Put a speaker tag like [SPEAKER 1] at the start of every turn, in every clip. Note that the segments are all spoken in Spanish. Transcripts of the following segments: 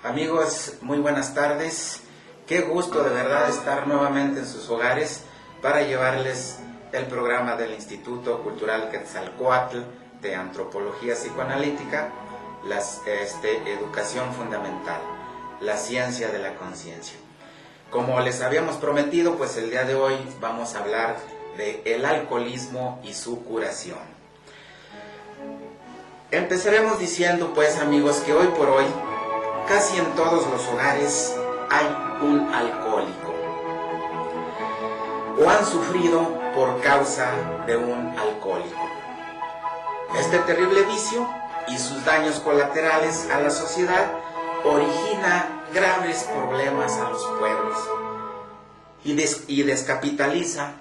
[SPEAKER 1] Amigos, muy buenas tardes. Qué gusto de verdad estar nuevamente en sus hogares para llevarles el programa del Instituto Cultural Quetzalcóatl de Antropología Psicoanalítica, Educación Fundamental, la ciencia de la conciencia. Como les habíamos prometido, pues el día de hoy vamos a hablar de el alcoholismo y su curación. Empezaremos diciendo, pues amigos, que hoy por hoy casi en todos los hogares hay un alcohólico o han sufrido por causa de un alcohólico. Este terrible vicio y sus daños colaterales a la sociedad origina graves problemas a los pueblos y descapitaliza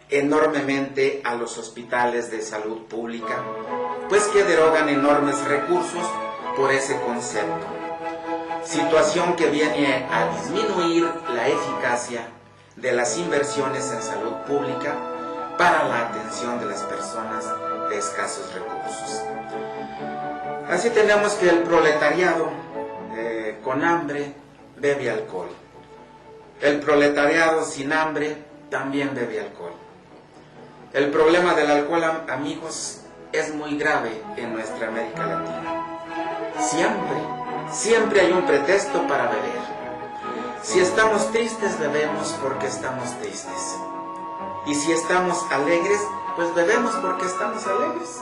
[SPEAKER 1] enormemente a los hospitales de salud pública, pues que derogan enormes recursos por ese concepto. Situación que viene a disminuir la eficacia de las inversiones en salud pública para la atención de las personas de escasos recursos. Así tenemos que el proletariado con hambre bebe alcohol. El proletariado sin hambre también bebe alcohol. El problema del alcohol, amigos, es muy grave en nuestra América Latina. Siempre hay un pretexto para beber. Si estamos tristes, bebemos porque estamos tristes. Y si estamos alegres, pues bebemos porque estamos alegres.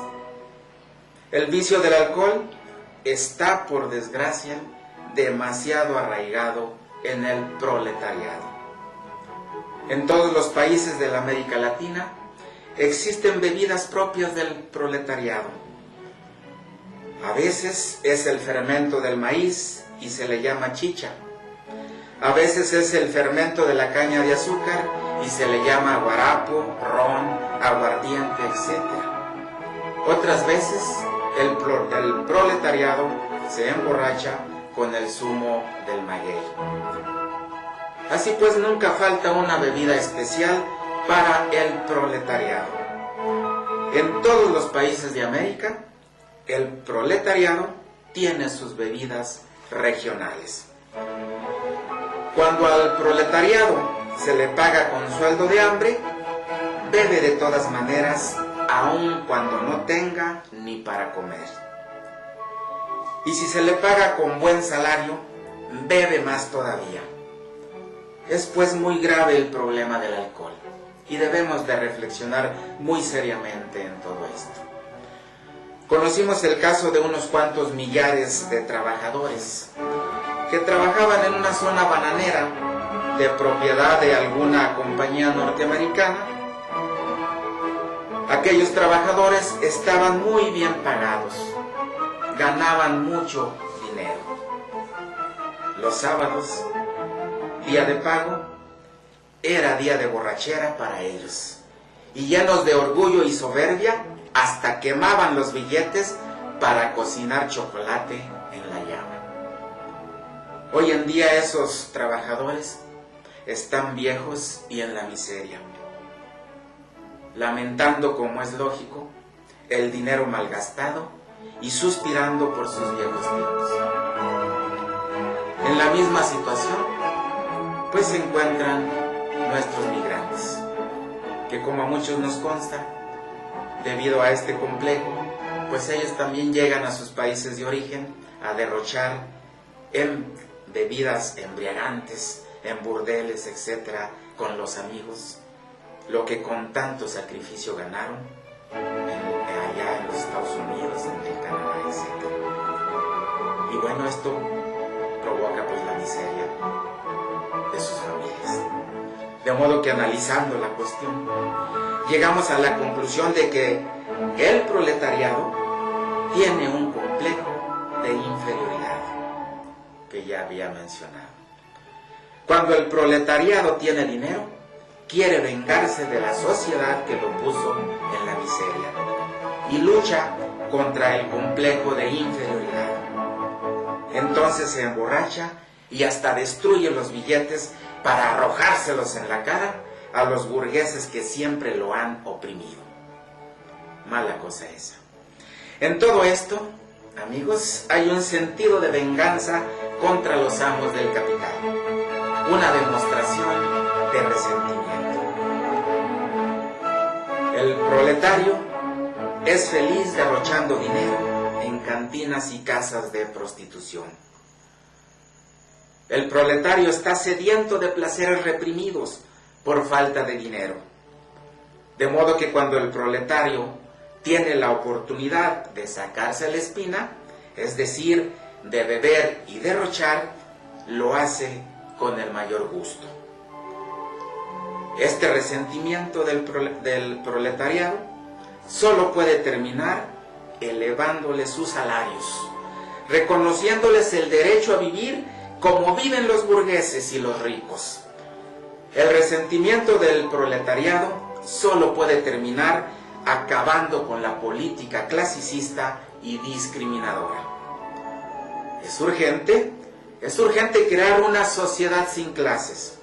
[SPEAKER 1] El vicio del alcohol está, por desgracia, demasiado arraigado en el proletariado. En todos los países de la América Latina existen bebidas propias del proletariado. A veces es el fermento del maíz y se le llama chicha. A veces es el fermento de la caña de azúcar y se le llama guarapo, ron, aguardiente, etc. Otras veces el proletariado se emborracha con el zumo del maguey. Así pues, nunca falta una bebida especial para el proletariado. En todos los países de América, el proletariado tiene sus bebidas regionales. Cuando al proletariado se le paga con sueldo de hambre, bebe de todas maneras, aun cuando no tenga ni para comer. Y si se le paga con buen salario, bebe más todavía. Es pues muy grave el problema del alcohol y debemos de reflexionar muy seriamente en todo esto. Conocimos el caso de unos cuantos millares de trabajadores que trabajaban en una zona bananera de propiedad de alguna compañía norteamericana. Aquellos trabajadores estaban muy bien pagados, ganaban mucho dinero. Los sábados, día de pago, era día de borrachera para ellos, y llenos de orgullo y soberbia, hasta quemaban los billetes para cocinar chocolate en la llama. Hoy en día esos trabajadores están viejos y en la miseria, lamentando, como es lógico, el dinero malgastado y suspirando por sus viejos tiempos. En la misma situación, pues se encuentran nuestros migrantes, que como a muchos nos consta, debido a este complejo, pues ellos también llegan a sus países de origen a derrochar en bebidas embriagantes, en burdeles, etc., con los amigos, lo que con tanto sacrificio ganaron allá en los Estados Unidos, en el Canadá, etc. Y bueno, esto provoca pues la miseria de sus familias. De modo que, analizando la cuestión, llegamos a la conclusión de que el proletariado tiene un complejo de inferioridad que ya había mencionado. Cuando el proletariado tiene dinero, quiere vengarse de la sociedad que lo puso en la miseria y lucha contra el complejo de inferioridad. Entonces se emborracha y hasta destruye los billetes para arrojárselos en la cara a los burgueses que siempre lo han oprimido. Mala cosa esa. En todo esto, amigos, hay un sentido de venganza contra los amos del capital, una demostración de resentimiento. El proletario es feliz derrochando dinero en cantinas y casas de prostitución. El proletario está sediento de placeres reprimidos por falta de dinero. De modo que cuando el proletario tiene la oportunidad de sacarse la espina, es decir, de beber y derrochar, lo hace con el mayor gusto. Este resentimiento del proletariado solo puede terminar elevándoles sus salarios, reconociéndoles el derecho a vivir como viven los burgueses y los ricos. El resentimiento del proletariado solo puede terminar acabando con la política clasicista y discriminadora. Es urgente crear una sociedad sin clases.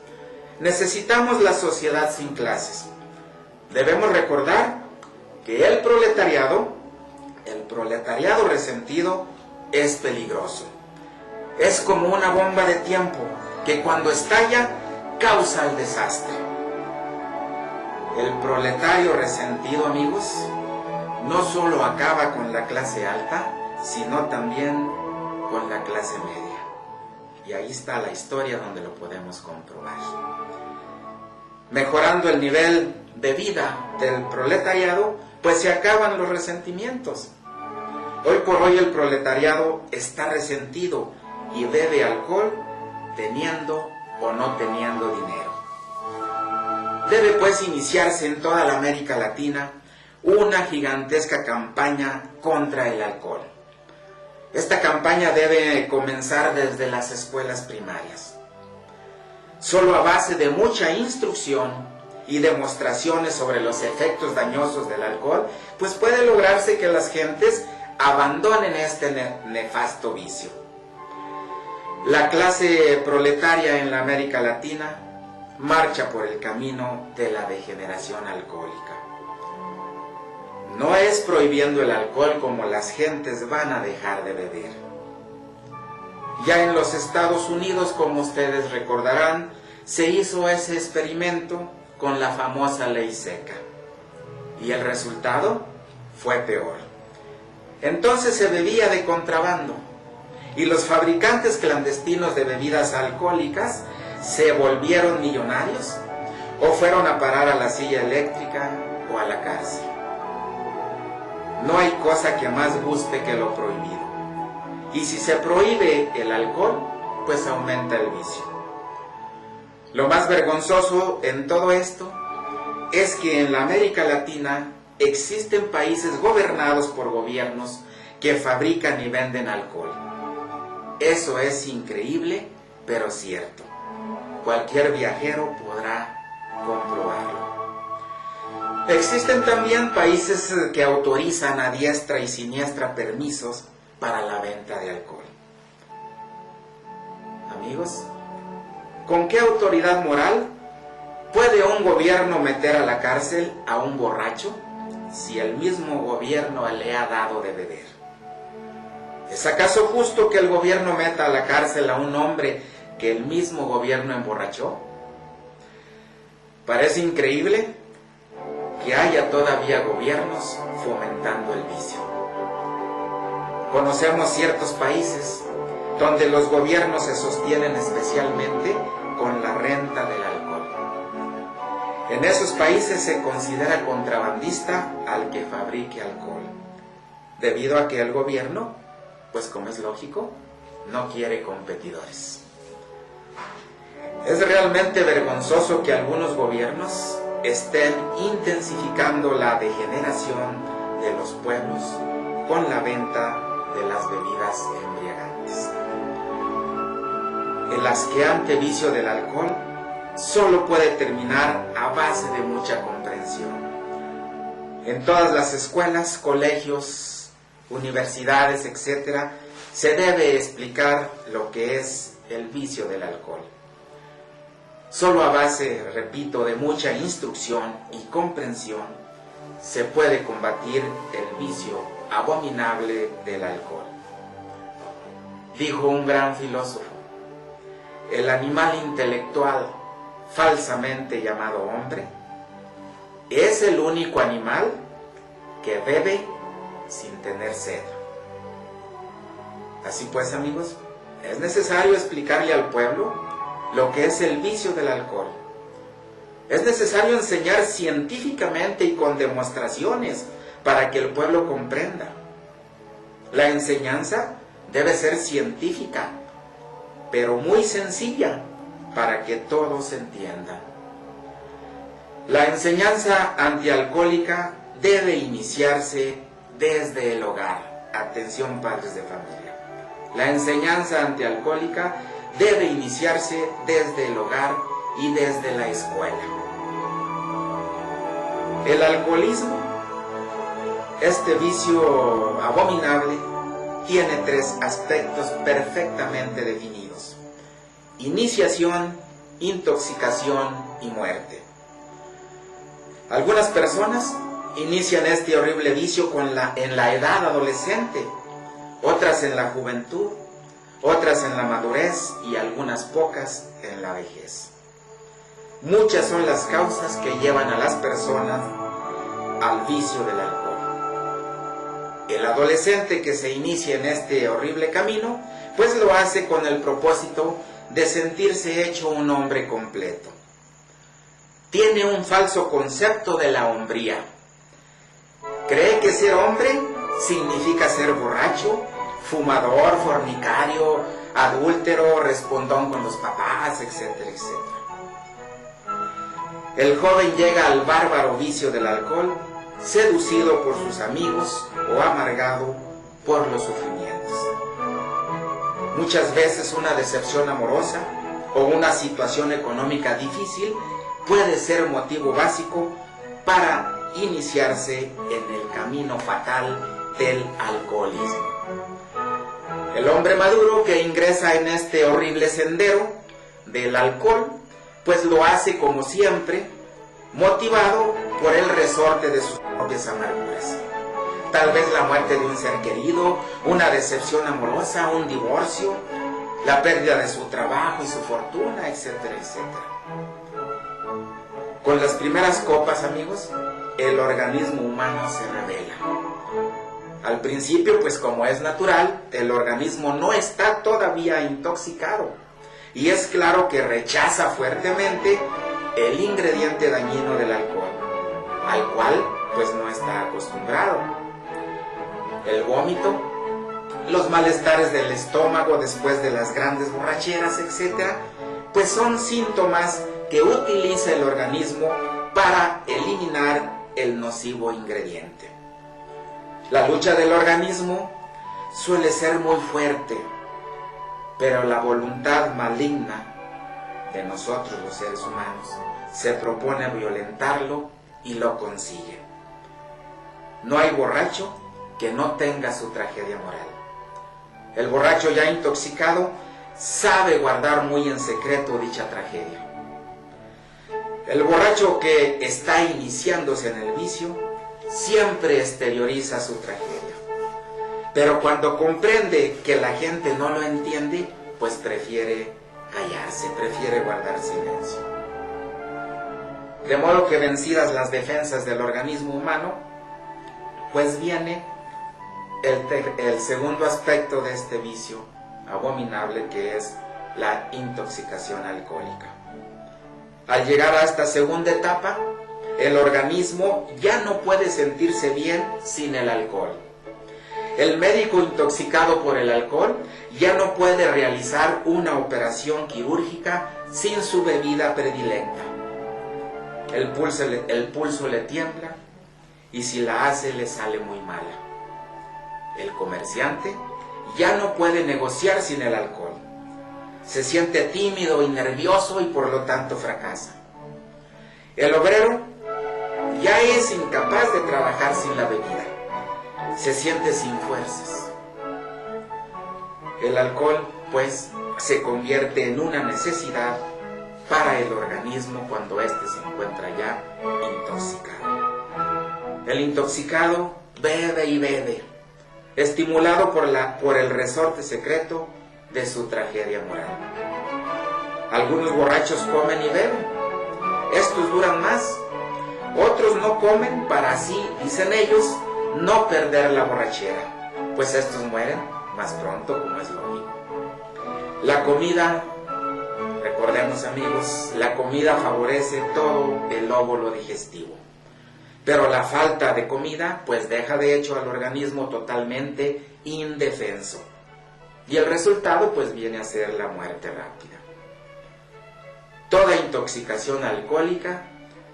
[SPEAKER 1] Necesitamos la sociedad sin clases. Debemos recordar que el proletariado resentido es peligroso. Es como una bomba de tiempo que cuando estalla causa el desastre. El proletario resentido, amigos, no solo acaba con la clase alta, sino también con la clase media. Y ahí está la historia donde lo podemos comprobar. Mejorando el nivel de vida del proletariado, pues se acaban los resentimientos. Hoy por hoy el proletariado está resentido y bebe alcohol teniendo o no teniendo dinero. Debe pues iniciarse en toda la América Latina una gigantesca campaña contra el alcohol. Esta campaña debe comenzar desde las escuelas primarias. Solo a base de mucha instrucción y demostraciones sobre los efectos dañosos del alcohol, pues puede lograrse que las gentes abandonen este nefasto vicio. La clase proletaria en la América Latina marcha por el camino de la degeneración alcohólica. No es prohibiendo el alcohol como las gentes van a dejar de beber. Ya en los Estados Unidos, como ustedes recordarán, se hizo ese experimento con la famosa ley seca. Y el resultado fue peor. Entonces se bebía de contrabando. Y los fabricantes clandestinos de bebidas alcohólicas se volvieron millonarios o fueron a parar a la silla eléctrica o a la cárcel. No hay cosa que más guste que lo prohibido. Y si se prohíbe el alcohol, pues aumenta el vicio. Lo más vergonzoso en todo esto es que en la América Latina existen países gobernados por gobiernos que fabrican y venden alcohol. Eso es increíble, pero cierto. Cualquier viajero podrá comprobarlo. Existen también países que autorizan a diestra y siniestra permisos para la venta de alcohol. Amigos, ¿con qué autoridad moral puede un gobierno meter a la cárcel a un borracho si el mismo gobierno le ha dado de beber? ¿Es acaso justo que el gobierno meta a la cárcel a un hombre que el mismo gobierno emborrachó? Parece increíble que haya todavía gobiernos fomentando el vicio. Conocemos ciertos países donde los gobiernos se sostienen especialmente con la renta del alcohol. En esos países se considera contrabandista al que fabrique alcohol, debido a que el gobierno, pues como es lógico, no quiere competidores. Es realmente vergonzoso que algunos gobiernos estén intensificando la degeneración de los pueblos con la venta de las bebidas embriagantes. El asqueante vicio del alcohol solo puede terminar a base de mucha comprensión. En todas las escuelas, colegios, universidades, etc., se debe explicar lo que es el vicio del alcohol. Solo a base, repito, de mucha instrucción y comprensión se puede combatir el vicio abominable del alcohol. dijo un gran filósofo: el animal intelectual falsamente llamado hombre es el único animal que bebe sin tener sed. Así pues, amigos, es necesario explicarle al pueblo lo que es el vicio del alcohol. Es necesario enseñar científicamente y con demostraciones para que el pueblo comprenda. La enseñanza debe ser científica, pero muy sencilla para que todos entiendan. La enseñanza antialcohólica debe iniciarse desde el hogar. Atención, padres de familia. La enseñanza antialcohólica debe iniciarse desde el hogar y desde la escuela. El alcoholismo, este vicio abominable, tiene 3 aspectos perfectamente definidos: iniciación, intoxicación y muerte. Algunas personas inician este horrible vicio en la edad adolescente, otras en la juventud, otras en la madurez y algunas pocas en la vejez. Muchas son las causas que llevan a las personas al vicio del alcohol. El adolescente que se inicia en este horrible camino, pues lo hace con el propósito de sentirse hecho un hombre completo. Tiene un falso concepto de la hombría. Cree que ser hombre significa ser borracho, fumador, fornicario, adúltero, respondón con los papás, etcétera, etcétera. El joven llega al bárbaro vicio del alcohol, seducido por sus amigos o amargado por los sufrimientos. Muchas veces una decepción amorosa o una situación económica difícil puede ser motivo básico para iniciarse en el camino fatal del alcoholismo. El hombre maduro que ingresa en este horrible sendero del alcohol, pues lo hace como siempre, motivado por el resorte de sus propias amarguras. Tal vez la muerte de un ser querido, una decepción amorosa, un divorcio, la pérdida de su trabajo y su fortuna, etcétera, etcétera. Con las primeras copas, amigos, el organismo humano se revela. Al principio, pues como es natural, el organismo no está todavía intoxicado. Y es claro que rechaza fuertemente el ingrediente dañino del alcohol, al cual pues no está acostumbrado. El vómito, los malestares del estómago después de las grandes borracheras, etc., pues son síntomas que utiliza el organismo para eliminar el nocivo ingrediente. La lucha del organismo suele ser muy fuerte, pero la voluntad maligna de nosotros los seres humanos se propone violentarlo y lo consigue. No hay borracho que no tenga su tragedia moral. El borracho ya intoxicado sabe guardar muy en secreto dicha tragedia. El borracho que está iniciándose en el vicio siempre exterioriza su tragedia. Pero cuando comprende que la gente no lo entiende, pues prefiere callarse, prefiere guardar silencio. De modo que vencidas las defensas del organismo humano, pues viene el segundo aspecto de este vicio abominable, que es la intoxicación alcohólica. Al llegar a esta segunda etapa, el organismo ya no puede sentirse bien sin el alcohol. El médico intoxicado por el alcohol ya no puede realizar una operación quirúrgica sin su bebida predilecta. El pulso le tiembla y si la hace le sale muy mala. El comerciante ya no puede negociar sin el alcohol. Se siente tímido y nervioso y por lo tanto fracasa. El obrero ya es incapaz de trabajar sin la bebida. Se siente sin fuerzas. El alcohol, pues, se convierte en una necesidad para el organismo cuando éste se encuentra ya intoxicado. El intoxicado bebe y bebe, estimulado por el resorte secreto de su tragedia moral. Algunos borrachos comen y beben. Estos duran más. Otros no comen para así, dicen ellos, no perder la borrachera, pues estos mueren más pronto, como es lógico. La comida, recordemos amigos, la comida favorece todo el óvulo digestivo. Pero la falta de comida, pues deja de hecho al organismo totalmente indefenso. Y el resultado, pues viene a ser la muerte rápida. Toda intoxicación alcohólica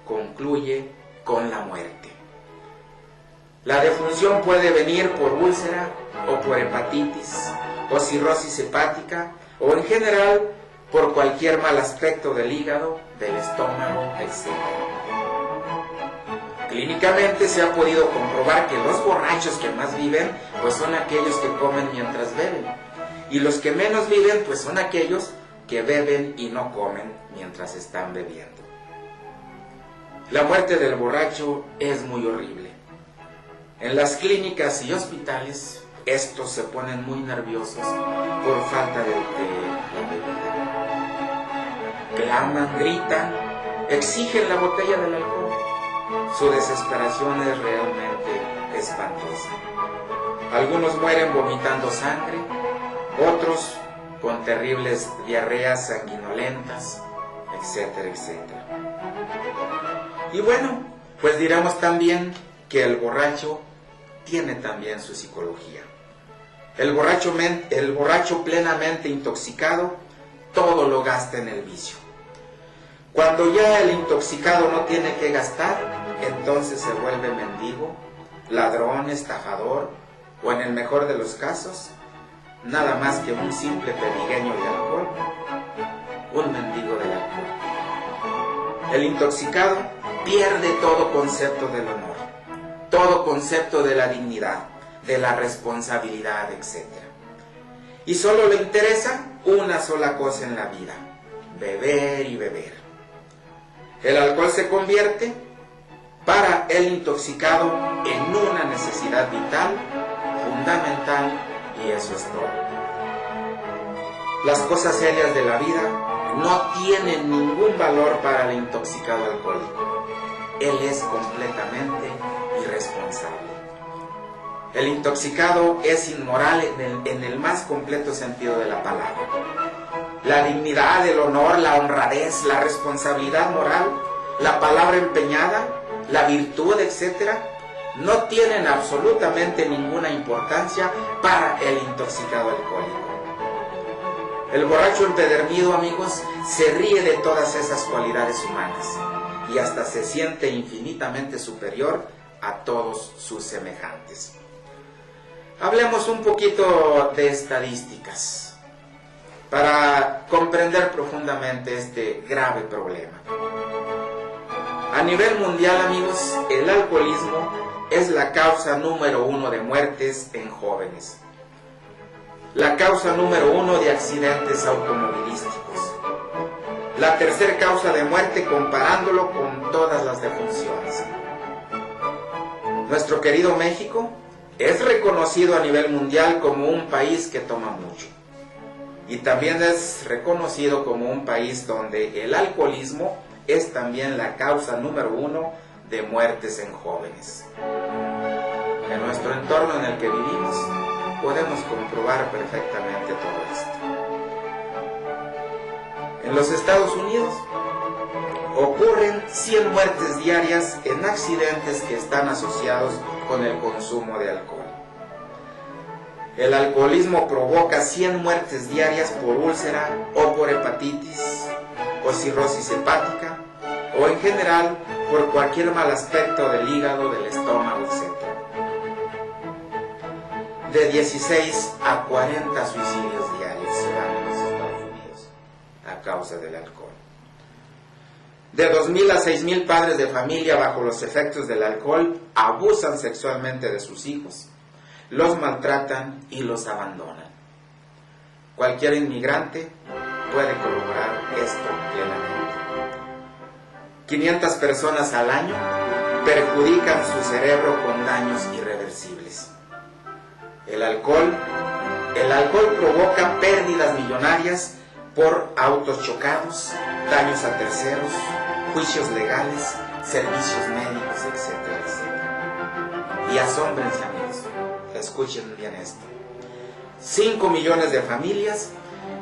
[SPEAKER 1] concluye con la muerte. La defunción puede venir por úlcera o por hepatitis o cirrosis hepática o en general por cualquier mal aspecto del hígado, del estómago, etc. Clínicamente se ha podido comprobar que los borrachos que más viven pues son aquellos que comen mientras beben, y los que menos viven pues son aquellos que beben y no comen mientras están bebiendo. La muerte del borracho es muy horrible. En las clínicas y hospitales estos se ponen muy nerviosos por falta de la bebida. Claman, gritan, exigen la botella del alcohol. Su desesperación es realmente espantosa. Algunos mueren vomitando sangre, otros con terribles diarreas sanguinolentas, etcétera, etcétera. Y bueno, pues diremos también que el borracho tiene también su psicología. El borracho plenamente intoxicado todo lo gasta en el vicio. Cuando ya el intoxicado no tiene que gastar, entonces se vuelve mendigo, ladrón, estafador, o en el mejor de los casos, nada más que un simple perigueño de alcohol, un mendigo del alcohol. El intoxicado pierde todo concepto del honor, todo concepto de la dignidad, de la responsabilidad, etc. Y solo le interesa una sola cosa en la vida: beber y beber. El alcohol se convierte para el intoxicado en una necesidad vital, fundamental, y eso es todo. Las cosas serias de la vida no tienen ningún valor para el intoxicado alcohólico. Él es completamente irresponsable. El intoxicado es inmoral en el más completo sentido de la palabra. La dignidad, el honor, la honradez, la responsabilidad moral, la palabra empeñada, la virtud, etc., no tienen absolutamente ninguna importancia para el intoxicado alcohólico. El borracho empedernido, amigos, se ríe de todas esas cualidades humanas y hasta se siente infinitamente superior a todos sus semejantes. Hablemos un poquito de estadísticas para comprender profundamente este grave problema. A nivel mundial, amigos, el alcoholismo es la causa número 1 de muertes en jóvenes. La causa número 1 de accidentes automovilísticos. La tercera causa de muerte comparándolo con todas las defunciones. Nuestro querido México es reconocido a nivel mundial como un país que toma mucho. Y también es reconocido como un país donde el alcoholismo es también la causa número 1 de muertes en jóvenes. En nuestro entorno en el que vivimos podemos comprobar perfectamente todo esto. En los Estados Unidos ocurren 100 muertes diarias en accidentes que están asociados con el consumo de alcohol. El alcoholismo provoca 100 muertes diarias por úlcera o por hepatitis o cirrosis hepática o en general por cualquier mal aspecto del hígado, del estómago, etc. De 16 a 40 suicidios diarios se dan en los Estados Unidos a causa del alcohol. De 2.000 a 6.000 padres de familia bajo los efectos del alcohol abusan sexualmente de sus hijos, los maltratan y los abandonan. Cualquier inmigrante puede corroborar esto plenamente. 500 personas al año perjudican su cerebro con daños irreversibles. El alcohol El alcohol provoca pérdidas millonarias por autos chocados, daños a terceros, juicios legales, servicios médicos, etcétera, etcétera. Y asómbrense, amigos, escuchen bien esto. 5 millones de familias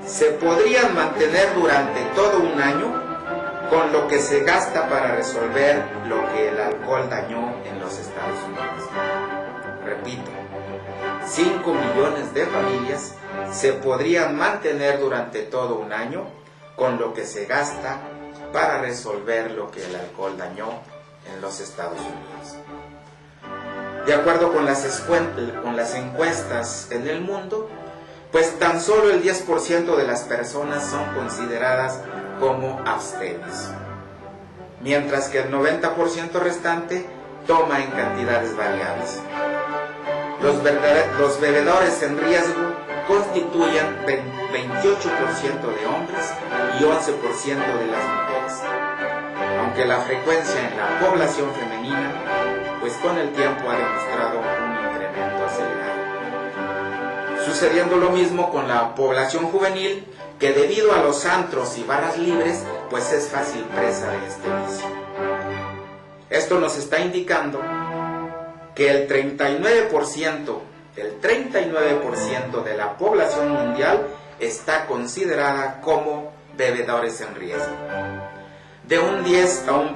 [SPEAKER 1] se podrían mantener durante todo un año con lo que se gasta para resolver lo que el alcohol dañó en los Estados Unidos. Repito, 5 millones de familias se podrían mantener durante todo un año con lo que se gasta para resolver lo que el alcohol dañó en los Estados Unidos. De acuerdo con las encuestas en el mundo, pues tan solo el 10% de las personas son consideradas como abstemias, mientras que el 90% restante toma en cantidades variables. Los bebedores en riesgo constituyen 28% de hombres y 11% de las mujeres, aunque la frecuencia en la población femenina, pues con el tiempo ha demostrado un incremento acelerado. Sucediendo lo mismo con la población juvenil, que debido a los antros y barras libres, pues es fácil presa de este vicio. Esto nos está indicando que el 39% de la población mundial está considerada como bebedores en riesgo. De un 10 a un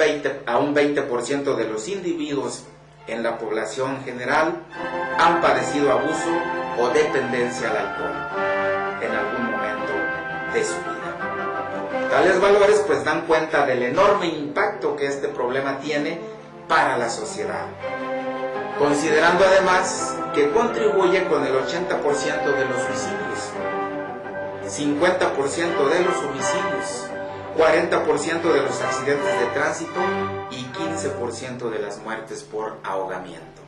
[SPEAKER 1] 20% de los individuos en la población general han padecido abuso o dependencia al alcohol en algún momento de su vida. Tales valores pues dan cuenta del enorme impacto que este problema tiene para la sociedad, considerando además que contribuye con el 80% de los suicidios, 50% de los homicidios, 40% de los accidentes de tránsito y 15% de las muertes por ahogamiento.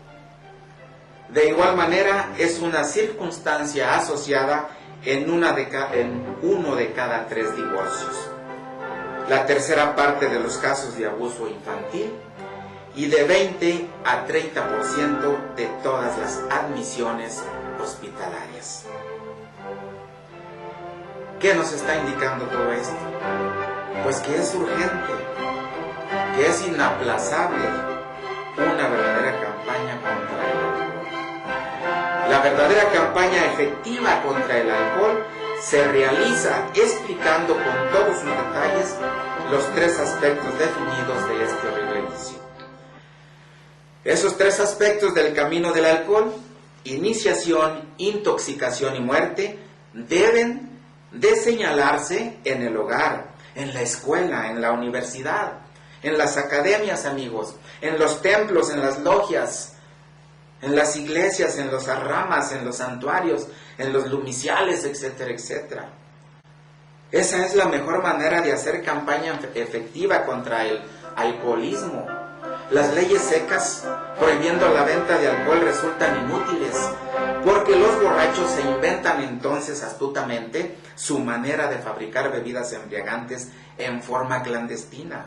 [SPEAKER 1] De igual manera, es una circunstancia asociada en uno de cada 3 divorcios, la tercera parte de los casos de abuso infantil y de 20 a 30% de todas las admisiones hospitalarias. ¿Qué nos está indicando todo esto? Pues que es urgente, que es inaplazable una verdadera campaña contra el alcohol. La verdadera campaña efectiva contra el alcohol se realiza explicando con todos sus detalles los 3 aspectos definidos de este horrible vicio. Esos 3 aspectos del camino del alcohol, iniciación, intoxicación y muerte, deben de señalarse en el hogar, en la escuela, en la universidad, en las academias, amigos, en los templos, en las logias, en las iglesias, en los arramas, en los santuarios, en los lumiciales, etcétera, etcétera. Esa es la mejor manera de hacer campaña efectiva contra el alcoholismo. Las leyes secas prohibiendo la venta de alcohol resultan inútiles, porque los borrachos se inventan entonces astutamente su manera de fabricar bebidas embriagantes en forma clandestina.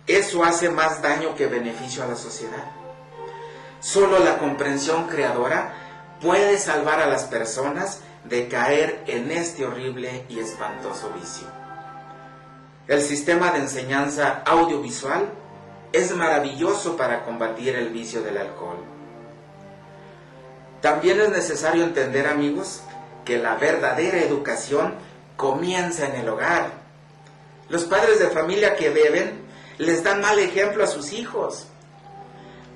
[SPEAKER 1] Eso hace más daño que beneficio a la sociedad. Solo la comprensión creadora puede salvar a las personas de caer en este horrible y espantoso vicio. El sistema de enseñanza audiovisual es maravilloso para combatir el vicio del alcohol. También es necesario entender, amigos, que la verdadera educación comienza en el hogar. Los padres de familia que beben les dan mal ejemplo a sus hijos.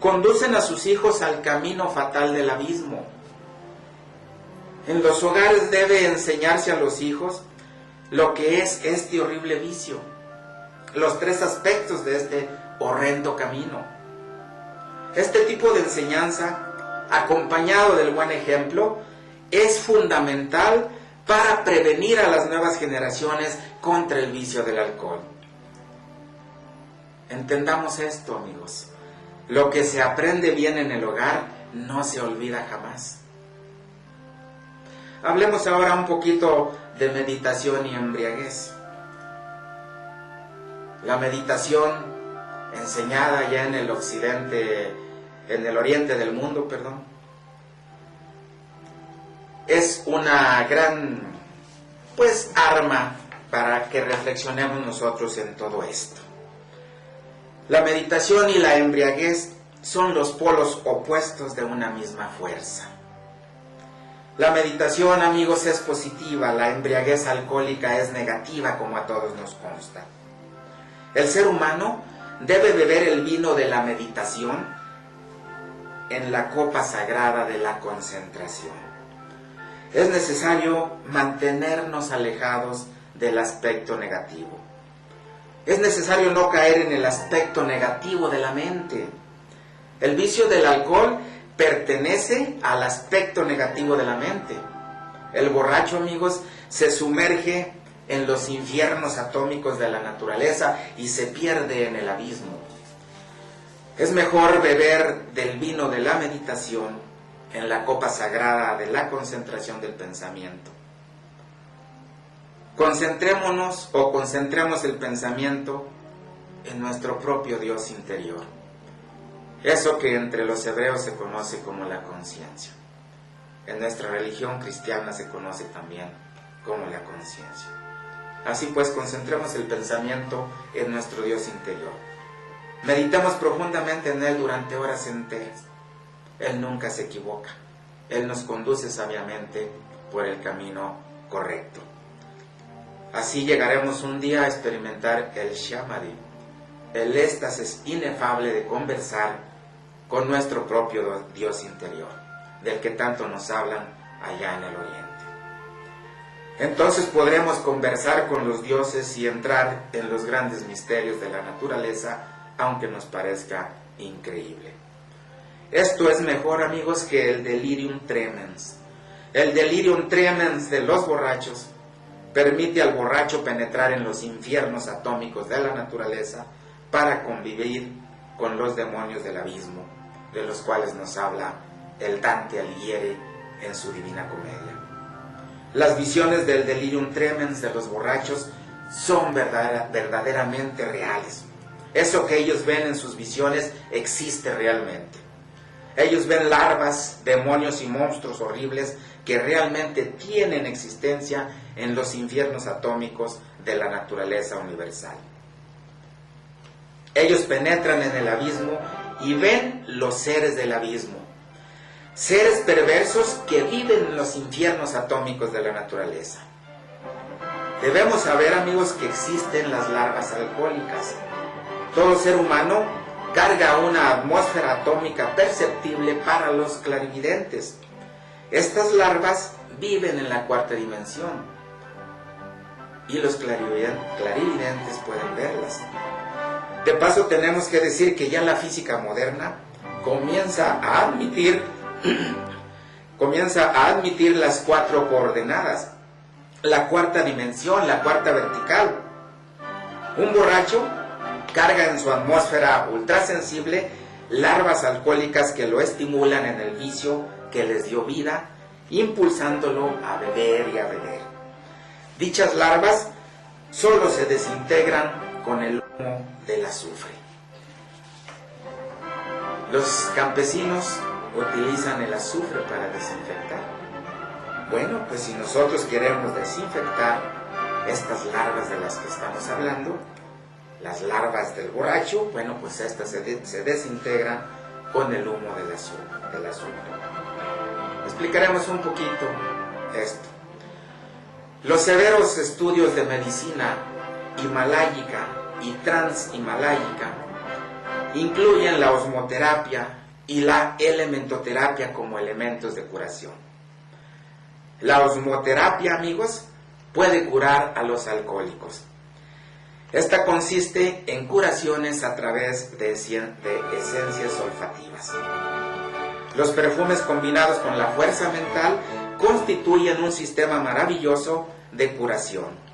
[SPEAKER 1] Conducen a sus hijos al camino fatal del abismo. En los hogares debe enseñarse a los hijos lo que es este horrible vicio, los 3 aspectos de este horrendo camino. Este tipo de enseñanza, acompañado del buen ejemplo, es fundamental para prevenir a las nuevas generaciones contra el vicio del alcohol. Entendamos esto, amigos. Lo que se aprende bien en el hogar no se olvida jamás. Hablemos ahora un poquito de meditación y embriaguez. La meditación, enseñada ya en el oriente del mundo, es una gran, pues, arma para que reflexionemos nosotros en todo esto. La meditación y la embriaguez son los polos opuestos de una misma fuerza. La meditación, amigos, es positiva, la embriaguez alcohólica es negativa, como a todos nos consta. El ser humano debe beber el vino de la meditación en la copa sagrada de la concentración. Es necesario mantenernos alejados del aspecto negativo. Es necesario no caer en el aspecto negativo de la mente. El vicio del alcohol pertenece al aspecto negativo de la mente. El borracho, amigos, se sumerge en los infiernos atómicos de la naturaleza y se pierde en el abismo. Es mejor beber del vino de la meditación en la copa sagrada de la concentración del pensamiento. Concentrémonos o concentremos el pensamiento en nuestro propio Dios interior. Eso que entre los hebreos se conoce como la conciencia. En nuestra religión cristiana se conoce también como la conciencia. Así pues, concentremos el pensamiento en nuestro Dios interior. Meditemos profundamente en Él durante horas enteras. Él nunca se equivoca. Él nos conduce sabiamente por el camino correcto. Así llegaremos un día a experimentar el Shamadhi, el éxtasis inefable de conversar con nuestro propio Dios interior, del que tanto nos hablan allá en el Oriente. Entonces podremos conversar con los dioses y entrar en los grandes misterios de la naturaleza, aunque nos parezca increíble. Esto es mejor, amigos, que el delirium tremens. El delirium tremens de los borrachos permite al borracho penetrar en los infiernos atómicos de la naturaleza para convivir con los demonios del abismo, de los cuales nos habla el Dante Alighieri en su Divina Comedia. Las visiones del delirium tremens de los borrachos son verdaderamente reales. Eso que ellos ven en sus visiones existe realmente. Ellos ven larvas, demonios y monstruos horribles que realmente tienen existencia en los infiernos atómicos de la naturaleza universal. Ellos penetran en el abismo y ven los seres del abismo, seres perversos que viven en los infiernos atómicos de la naturaleza. Debemos saber, amigos, que existen las larvas alcohólicas. Todo ser humano carga una atmósfera atómica perceptible para los clarividentes. Estas larvas viven en la cuarta dimensión y los clarividentes pueden verlas. De paso, tenemos que decir que ya la física moderna comienza a admitir las cuatro coordenadas, la cuarta dimensión, la cuarta vertical. Un borracho carga en su atmósfera ultrasensible larvas alcohólicas que lo estimulan en el vicio que les dio vida, impulsándolo a beber y a beber. Dichas larvas solo se desintegran con el humo del azufre. Los campesinos utilizan el azufre para desinfectar. Bueno, pues si nosotros queremos desinfectar estas larvas de las que estamos hablando, las larvas del borracho, bueno, pues estas se desintegran con el humo del azufre. Explicaremos un poquito esto. Los severos estudios de medicina himaláyica y transhimaláyica incluyen la osmoterapia y la elementoterapia como elementos de curación. La osmoterapia, amigos, puede curar a los alcohólicos. Esta consiste en curaciones a través de esencias olfativas. Los perfumes combinados con la fuerza mental constituyen un sistema maravilloso de curación.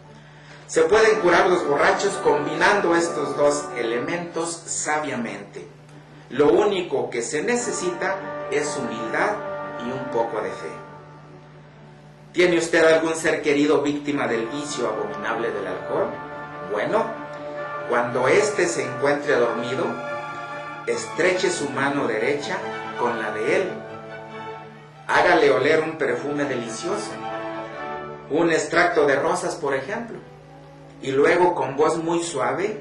[SPEAKER 1] Se pueden curar los borrachos combinando estos dos elementos sabiamente. Lo único que se necesita es humildad y un poco de fe. ¿Tiene usted algún ser querido víctima del vicio abominable del alcohol? Bueno, cuando éste se encuentre dormido, estreche su mano derecha con la de él. Hágale oler un perfume delicioso, un extracto de rosas, por ejemplo, y luego con voz muy suave,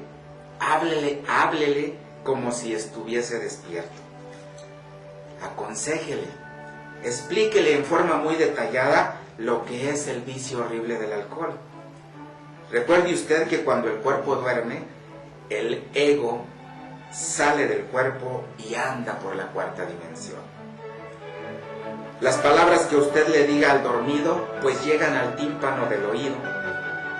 [SPEAKER 1] háblele como si estuviese despierto. Aconséjele, explíquele en forma muy detallada lo que es el vicio horrible del alcohol. Recuerde usted que cuando el cuerpo duerme, el ego sale del cuerpo y anda por la cuarta dimensión. Las palabras que usted le diga al dormido, pues llegan al tímpano del oído,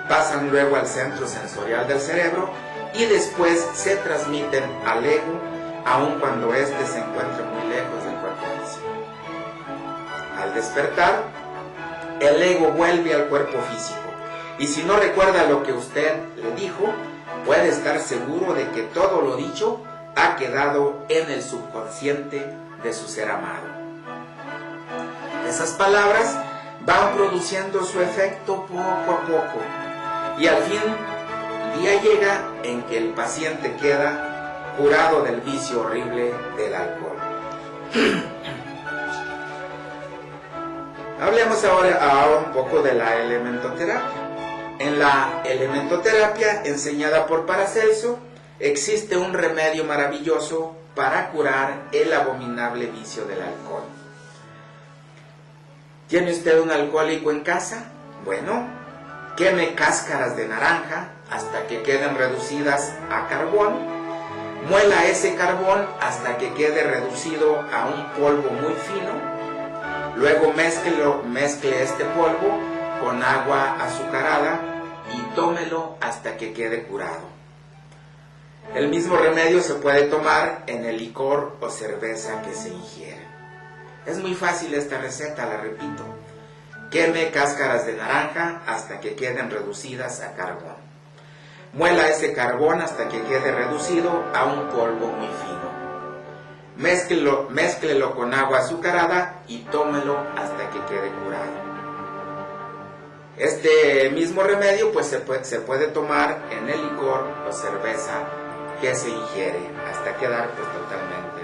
[SPEAKER 1] pasan luego al centro sensorial del cerebro y después se transmiten al ego, aun cuando éste se encuentre muy lejos del cuerpo físico. Al despertar, el ego vuelve al cuerpo físico, y si no recuerda lo que usted le dijo, puede estar seguro de que todo lo dicho ha quedado en el subconsciente de su ser amado. Esas palabras van produciendo su efecto poco a poco, y al fin día llega en que el paciente queda curado del vicio horrible del alcohol. Hablemos ahora un poco de la elementoterapia. En la elementoterapia enseñada por Paracelso existe un remedio maravilloso para curar el abominable vicio del alcohol. ¿Tiene usted un alcohólico en casa? Bueno, queme cáscaras de naranja hasta que queden reducidas a carbón, muela ese carbón hasta que quede reducido a un polvo muy fino, luego mezcle este polvo con agua azucarada y tómelo hasta que quede curado. El mismo remedio se puede tomar en el licor o cerveza que se ingiere. Es muy fácil esta receta, la repito. Queme cáscaras de naranja hasta que queden reducidas a carbón. Muela ese carbón hasta que quede reducido a un polvo muy fino. Mézclelo con agua azucarada y tómelo hasta que quede curado. Este mismo remedio pues se puede tomar en el licor o cerveza que se ingiere hasta quedar pues totalmente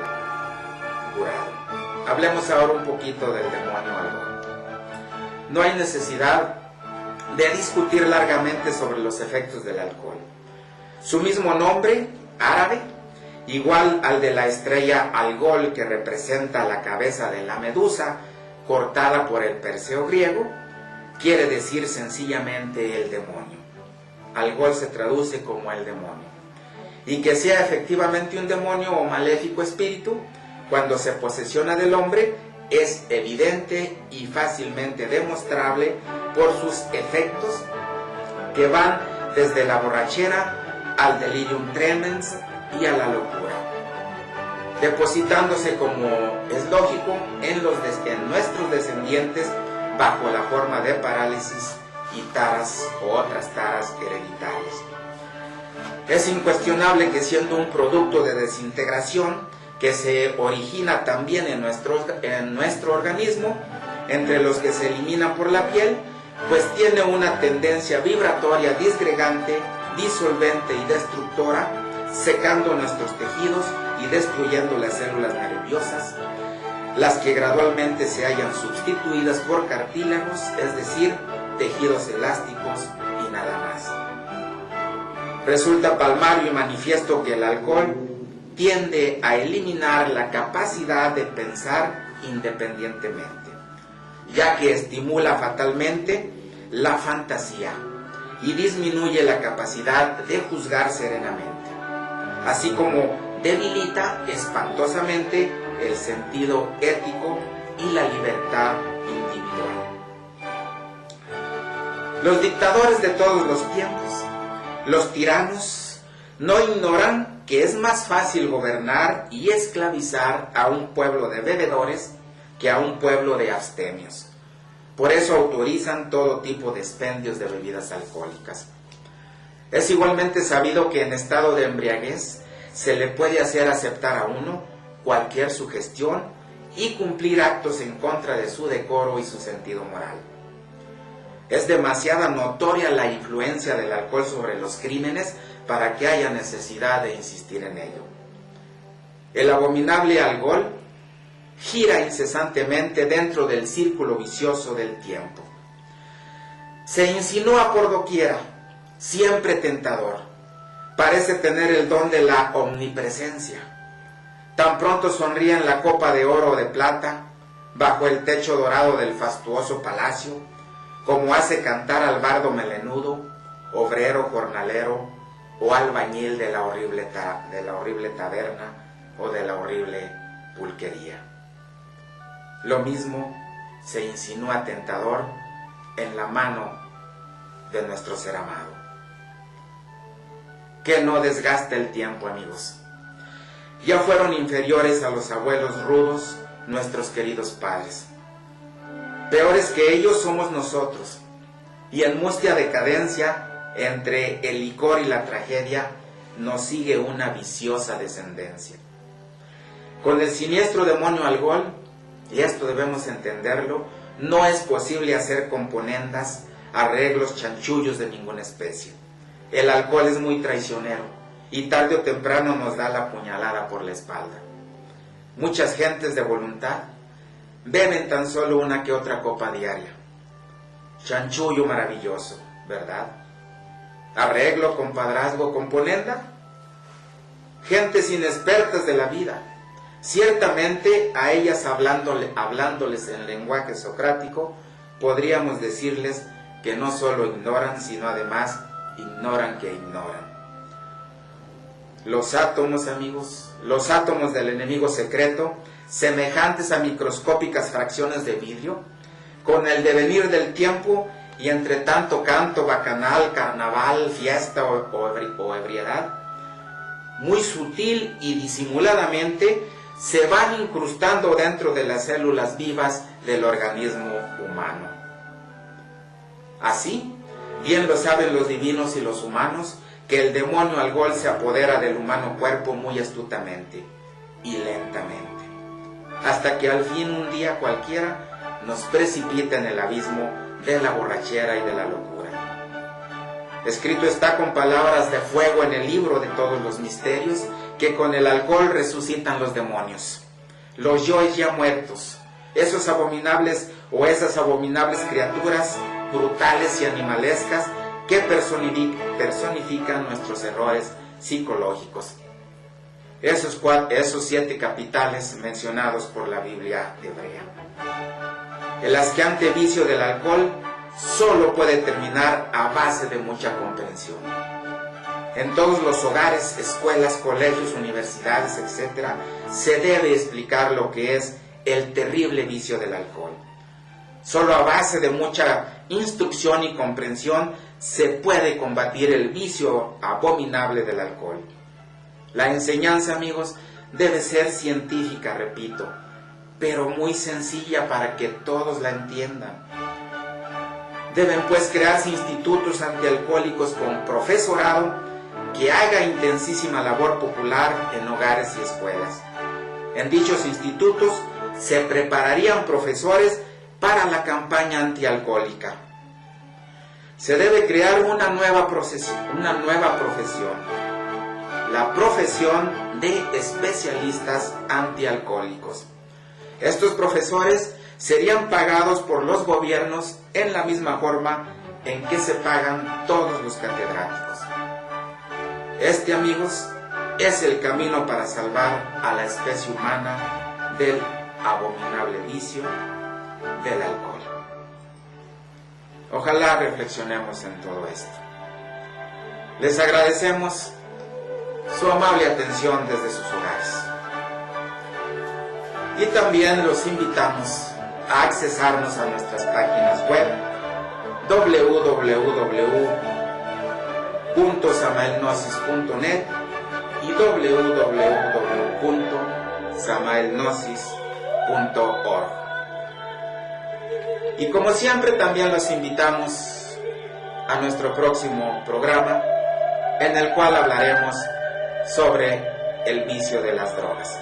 [SPEAKER 1] curado. Hablemos ahora un poquito del demonio alcohol. No hay necesidad de discutir largamente sobre los efectos del alcohol. Su mismo nombre, árabe, igual al de la estrella Algol, que representa la cabeza de la medusa cortada por el Perseo griego, quiere decir sencillamente el demonio. Algol se traduce como el demonio. Y que sea efectivamente un demonio o maléfico espíritu, cuando se posesiona del hombre, es evidente y fácilmente demostrable por sus efectos que van desde la borrachera al delirium tremens y a la locura, depositándose, como es lógico, en nuestros descendientes bajo la forma de parálisis y taras o otras taras hereditarias. Es incuestionable que, siendo un producto de desintegración que se origina también en nuestro organismo, entre los que se eliminan por la piel, pues tiene una tendencia vibratoria disgregante, disolvente y destructora, secando nuestros tejidos y destruyendo las células nerviosas, las que gradualmente se hallan sustituidas por cartílagos, es decir, tejidos elásticos y nada más. Resulta palmario y manifiesto que el alcohol tiende a eliminar la capacidad de pensar independientemente, ya que estimula fatalmente la fantasía y disminuye la capacidad de juzgar serenamente, así como debilita espantosamente el sentido ético y la libertad individual. Los dictadores de todos los tiempos, los tiranos, no ignoran que es más fácil gobernar y esclavizar a un pueblo de bebedores que a un pueblo de abstemios. Por eso autorizan todo tipo de expendios de bebidas alcohólicas. Es igualmente sabido que en estado de embriaguez se le puede hacer aceptar a uno cualquier sugestión y cumplir actos en contra de su decoro y su sentido moral. Es demasiada notoria la influencia del alcohol sobre los crímenes para que haya necesidad de insistir en ello. El abominable alcohol gira incesantemente dentro del círculo vicioso del tiempo. Se insinúa por doquiera, siempre tentador. Parece tener el don de la omnipresencia. Tan pronto sonríe en la copa de oro o de plata, bajo el techo dorado del fastuoso palacio, como hace cantar al bardo melenudo, obrero jornalero o albañil de la horrible taberna o de la horrible pulquería. Lo mismo se insinúa tentador en la mano de nuestro ser amado. Que no desgaste el tiempo, amigos. Ya fueron inferiores a los abuelos rudos nuestros queridos padres. Peores que ellos somos nosotros, y en mustia decadencia, entre el licor y la tragedia, nos sigue una viciosa descendencia. Con el siniestro demonio alcohol, y esto debemos entenderlo, no es posible hacer componendas, arreglos, chanchullos de ninguna especie. El alcohol es muy traicionero, y tarde o temprano nos da la puñalada por la espalda. Muchas gentes de voluntad beben tan solo una que otra copa diaria. Chanchullo maravilloso, ¿verdad? Arreglo, compadrazgo, componenda. Gentes inexpertas de la vida. Ciertamente a ellas hablándoles en lenguaje socrático, podríamos decirles que no solo ignoran, sino además ignoran que ignoran. Los átomos, amigos, los átomos del enemigo secreto, semejantes a microscópicas fracciones de vidrio, con el devenir del tiempo y entre tanto canto, bacanal, carnaval, fiesta o ebriedad, muy sutil y disimuladamente se van incrustando dentro de las células vivas del organismo humano. Así, bien lo saben los divinos y los humanos, que el demonio alcohol se apodera del humano cuerpo muy astutamente y lentamente, hasta que al fin un día cualquiera nos precipita en el abismo de la borrachera y de la locura. Escrito está con palabras de fuego en el libro de todos los misterios, que con el alcohol resucitan los demonios, los yoes ya muertos, esos abominables o esas abominables criaturas brutales y animalescas que personifican nuestros errores psicológicos. Esos 7 capitales mencionados por la Biblia hebrea. El asqueante vicio del alcohol solo puede terminar a base de mucha comprensión. En todos los hogares, escuelas, colegios, universidades, etc., se debe explicar lo que es el terrible vicio del alcohol. Solo a base de mucha instrucción y comprensión se puede combatir el vicio abominable del alcohol. La enseñanza, amigos, debe ser científica, repito, pero muy sencilla para que todos la entiendan. Deben pues crearse institutos antialcohólicos con profesorado que haga intensísima labor popular en hogares y escuelas. En dichos institutos se prepararían profesores para la campaña antialcohólica. Se debe crear una nueva profesión, la profesión de especialistas antialcohólicos. Estos profesores serían pagados por los gobiernos en la misma forma en que se pagan todos los catedráticos. Este, amigos, es el camino para salvar a la especie humana del abominable vicio del alcohol. Ojalá reflexionemos en todo esto. Les agradecemos su amable atención desde sus hogares. Y también los invitamos a accesarnos a nuestras páginas web www.samaelgnosis.net y www.samaelgnosis.org. Y como siempre también los invitamos a nuestro próximo programa, en el cual hablaremos sobre el vicio de las drogas.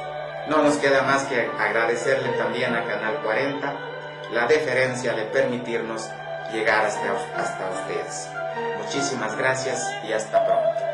[SPEAKER 1] No nos queda más que agradecerle también a Canal 40 la deferencia de permitirnos llegar hasta ustedes. Muchísimas gracias y hasta pronto.